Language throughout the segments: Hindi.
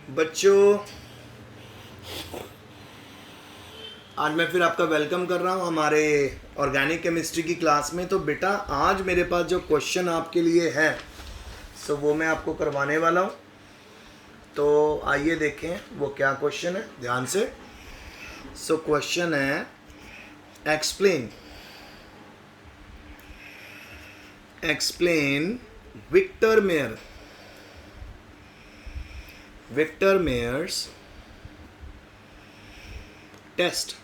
बच्चों, आज मैं फिर आपका वेलकम कर रहा हूँ हमारे ऑर्गेनिक केमिस्ट्री की क्लास में। तो बेटा आज मेरे पास जो क्वेश्चन आपके लिए है सो वो मैं आपको करवाने वाला हूँ। तो आइए देखें वो क्या क्वेश्चन है, ध्यान से। सो क्वेश्चन है explain Victor Meyer's test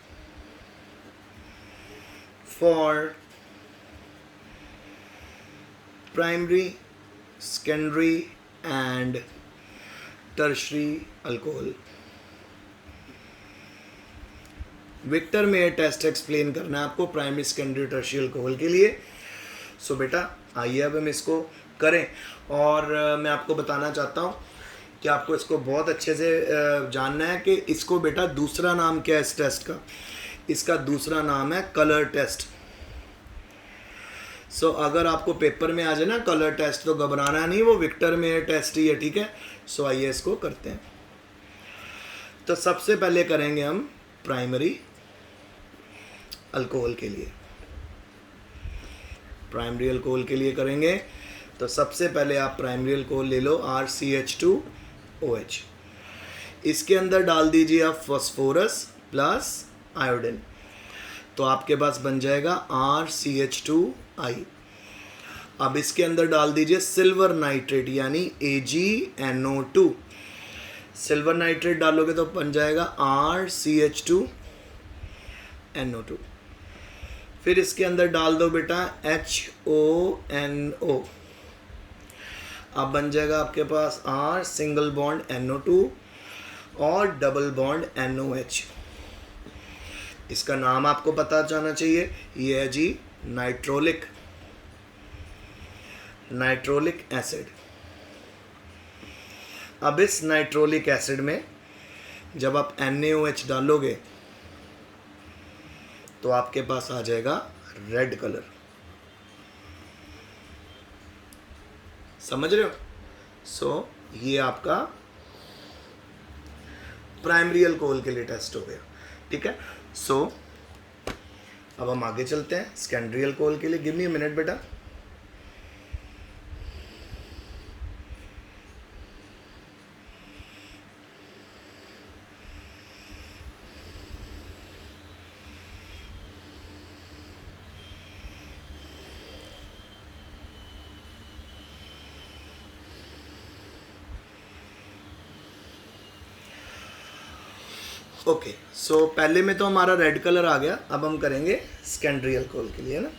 for primary, secondary and tertiary alcohol। Victor Meyer test explain करना है आपको प्राइमरी, सेकेंडरी, टर्शियरी अल्कोहल के लिए। सो बेटा आइए अब हम इसको करें। और मैं आपको बताना चाहता हूँ कि आपको इसको बहुत अच्छे से जानना है कि इसको बेटा दूसरा नाम क्या है इस टेस्ट का। इसका दूसरा नाम है कलर टेस्ट। सो अगर आपको पेपर में आ जाए ना कलर टेस्ट तो घबराना नहीं, वो विक्टर मेयर टेस्ट ही है, ठीक है। सो आइए इसको करते हैं। तो सबसे पहले करेंगे हम प्राइमरी अल्कोहल के लिए। प्राइमरी अल्कोहल के लिए करेंगे तो सबसे पहले आप प्राइमरी अल्कोहल ले लो RCH2OH। इसके अंदर डाल दीजिए आप फॉस्फोरस प्लस आयोडीन, तो आपके पास बन जाएगा RCH2I। अब इसके अंदर डाल दीजिए सिल्वर नाइट्रेट यानी AgNO2। सिल्वर नाइट्रेट डालोगे तो बन जाएगा RCH2NO2। फिर इसके अंदर डाल दो बेटा HONO। अब बन जाएगा आपके पास R सिंगल बॉन्ड NO2 और डबल बॉन्ड NOH। इसका नाम आपको पता जाना चाहिए, ये है जी नाइट्रोलिक एसिड। अब इस नाइट्रोलिक एसिड में जब आप NaOH डालोगे तो आपके पास आ जाएगा रेड कलर। समझ रहे हो? सो ये आपका प्राइमरी अल्कोहल के लिए टेस्ट हो गया, ठीक है। सो अब हम आगे चलते हैं सेकेंडरी अल्कोहल के लिए। गिव मी अ मिनट बेटा। ओके, सो पहले में तो हमारा रेड कलर आ गया। अब हम करेंगे सेकेंडरी अल्कोहल के लिए, है ना।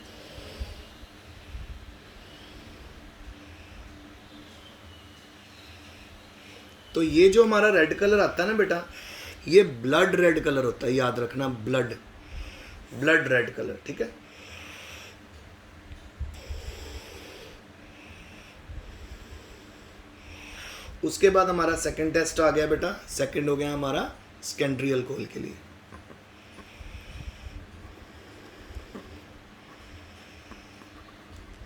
तो ये जो हमारा रेड कलर आता है ना बेटा, ये ब्लड रेड कलर होता है, याद रखना, ब्लड रेड कलर, ठीक है। उसके बाद हमारा सेकंड टेस्ट आ गया बेटा। सेकंड हो गया हमारा सेकेंडरी अल्कोहल के लिए।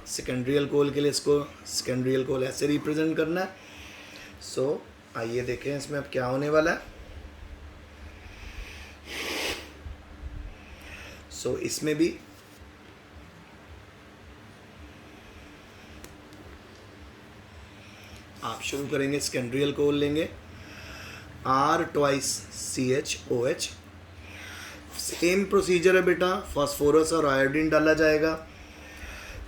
सेकेंडरी अल्कोहल के लिए इसको सेकेंडरी अल्कोहल ऐसे रिप्रेजेंट करना है। सो आइए देखें इसमें अब क्या होने वाला है। सो इसमें भी आप शुरू करेंगे, सेकेंडरी अल्कोहल लेंगे R2CHOH। सेम प्रोसीजर है बेटा, फास्फोरस और आयोडीन डाला जाएगा।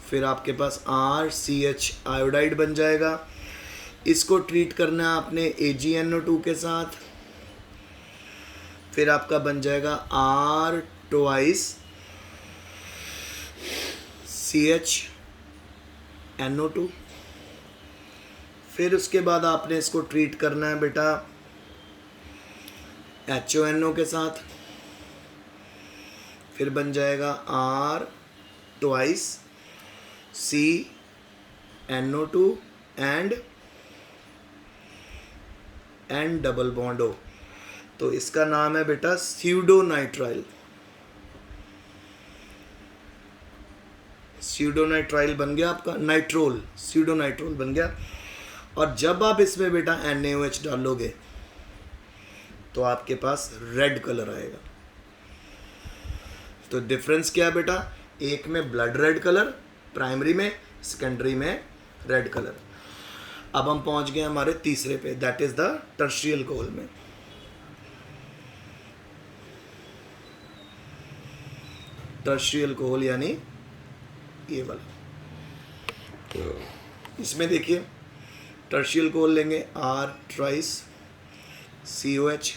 फिर आपके पास RCH आयोडाइड बन जाएगा। इसको ट्रीट करना है आपने AgNO2 के साथ। फिर आपका बन जाएगा R2CHNO2। फिर उसके बाद आपने इसको ट्रीट करना है बेटा HONO के साथ। फिर बन जाएगा R2CNO2 and double bond O। तो इसका नाम है बेटा स्यूडोनाइट्राइल। बन गया आपका नाइट्रोल, स्यूडोनाइट्रोल बन गया। और जब आप इसमें बेटा NaOH डालोगे तो आपके पास रेड कलर आएगा। तो डिफरेंस क्या है बेटा, एक में ब्लड रेड कलर प्राइमरी में, सेकेंडरी में रेड कलर। अब हम पहुंच गए हमारे तीसरे पे, दैट इज द टर्शियल अल्कोहल में। टर्शियल अल्कोहल यानी ये वाला। इसमें देखिए टर्शियल अल्कोहल लेंगे R ट्राइस COH,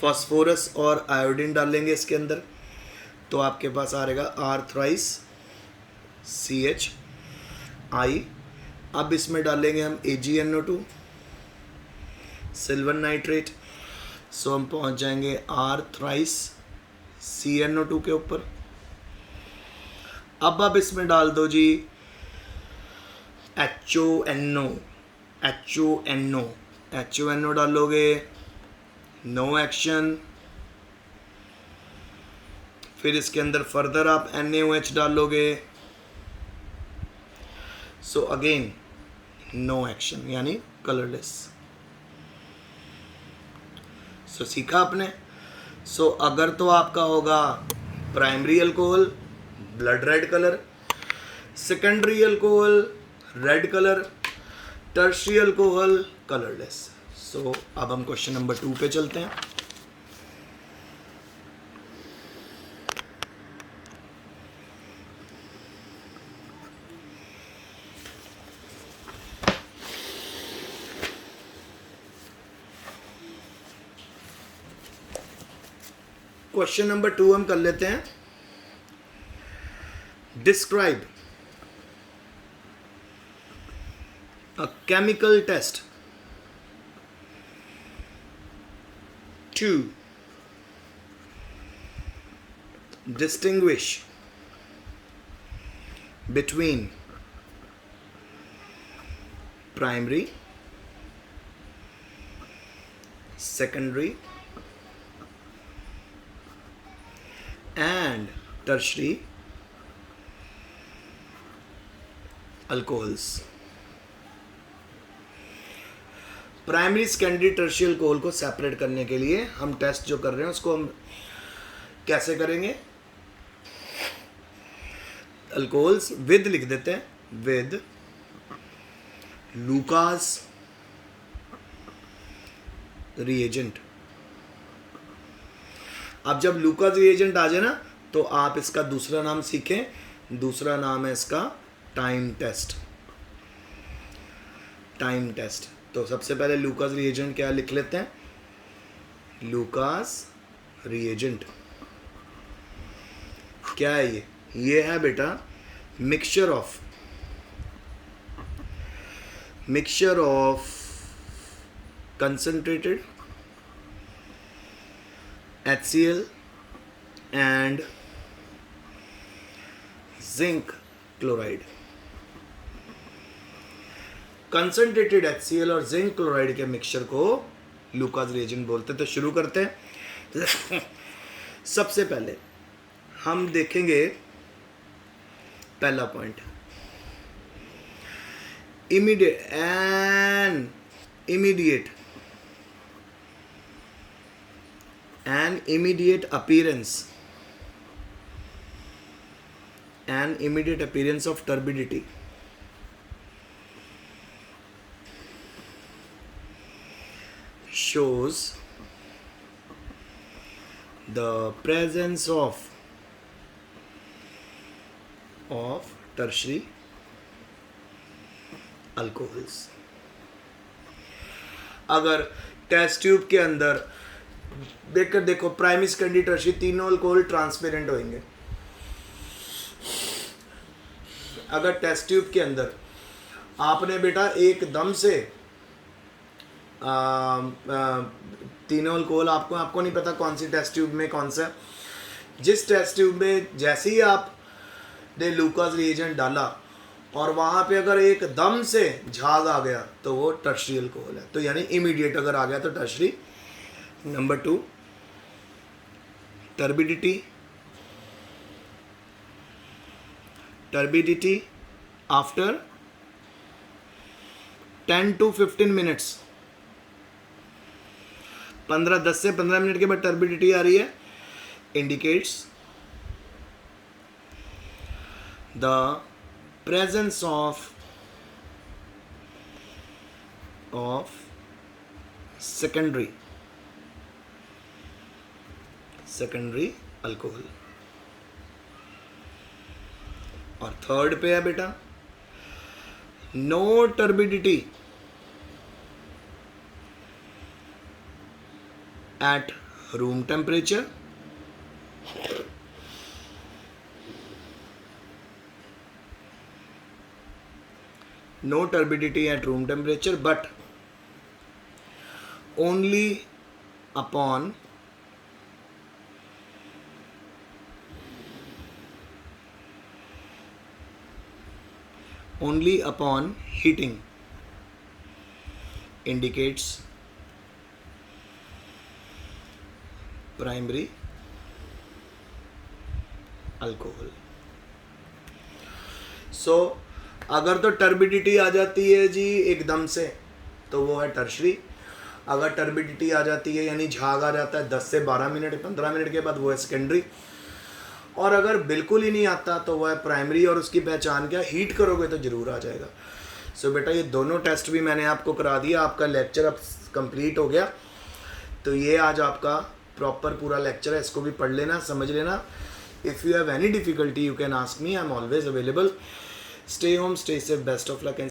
फास्फोरस और आयोडीन डालेंगे इसके अंदर, तो आपके पास आ रहेगा R थ्राइस CHI। अब इसमें डालेंगे हम AgNO2 सिल्वर नाइट्रेट, सो हम पहुंच जाएंगे R थ्राइस CnO2 के ऊपर। अब इसमें डाल दो जी HONO डालोगे, नो एक्शन। फिर इसके अंदर फर्दर आप NaOH डालोगे, सो अगेन नो एक्शन यानी कलरलेस। सो सीखा आपने। सो अगर तो आपका होगा primary alcohol blood red colour, secondary alcohol red colour, tertiary alcohol colourless. So अब हम क्वेश्चन नंबर 2 पे चलते हैं। क्वेश्चन नंबर 2 हम कर लेते हैं। Describe a chemical test to distinguish between primary, secondary and tertiary alcohols। Primary secondary टर्शियल alcohol को सेपरेट करने के लिए हम टेस्ट जो कर रहे हैं उसको हम कैसे करेंगे, अल्कोहल्स विद लिख देते हैं, विद लूकास रिएजेंट। अब जब लूकास रिएजेंट आ जाए ना तो आप इसका दूसरा नाम सीखें, दूसरा नाम है इसका टाइम टेस्ट। Time test. तो सबसे पहले लूकास रिएजेंट क्या लिख लेते हैं, लूकास रिएजेंट क्या है ये है बेटा mixture of concentrated HCl and zinc chloride. Concentrated HCl और जिंक क्लोराइड के मिक्सचर को लूकास रिएजेंट बोलते हैं। तो शुरू करते हैं। सबसे पहले हम देखेंगे पहला point, immediate appearance of turbidity shows the presence of tertiary alcohols। अगर टेस्ट ट्यूब के अंदर देखो प्राइमरी सेकेंडरी टर्शियरी तीनों अल्कोहल ट्रांसपेरेंट होंगे। अगर टेस्ट ट्यूब के अंदर आपने बेटा एकदम से तीनों अल्कोहल आपको नहीं पता कौन सी टेस्ट ट्यूब में कौन सा, जिस टेस्ट ट्यूब में जैसे ही आपने लूकास रिएजेंट डाला और वहाँ पे अगर एकदम से झाग आ गया तो वो टर्शियरी अल्कोहल है। तो यानी इमीडिएट अगर आ गया तो tertiary. Number 2 turbidity after 10 to 15 minutes 10 से 15 मिनट के बाद टर्बिडिटी आ रही है, indicates the presence of secondary alcohol. और थर्ड पे है बेटा no turbidity at room temperature, no turbidity at room temperature, but only upon heating, indicates primary alcohol. So अगर तो टर्बिडिटी आ जाती है जी एकदम से तो वो है टर्शरी। अगर टर्बिडिटी आ जाती है यानी झाग आ जाता है 10 से 12 मिनट 15 मिनट के बाद, वो है सेकेंडरी। और अगर बिल्कुल ही नहीं आता तो वो है प्राइमरी। और उसकी पहचान क्या, हीट करोगे तो ज़रूर आ जाएगा। सो बेटा ये दोनों टेस्ट भी मैंने आपको करा दिया, आपका लेक्चर अब कंप्लीट हो गया। तो ये आज आपका प्रॉपर पूरा लेक्चर है, इसको भी पढ़ लेना, समझ लेना। If you have any difficulty you can ask me, I am always available. Stay home, stay safe, best of luck and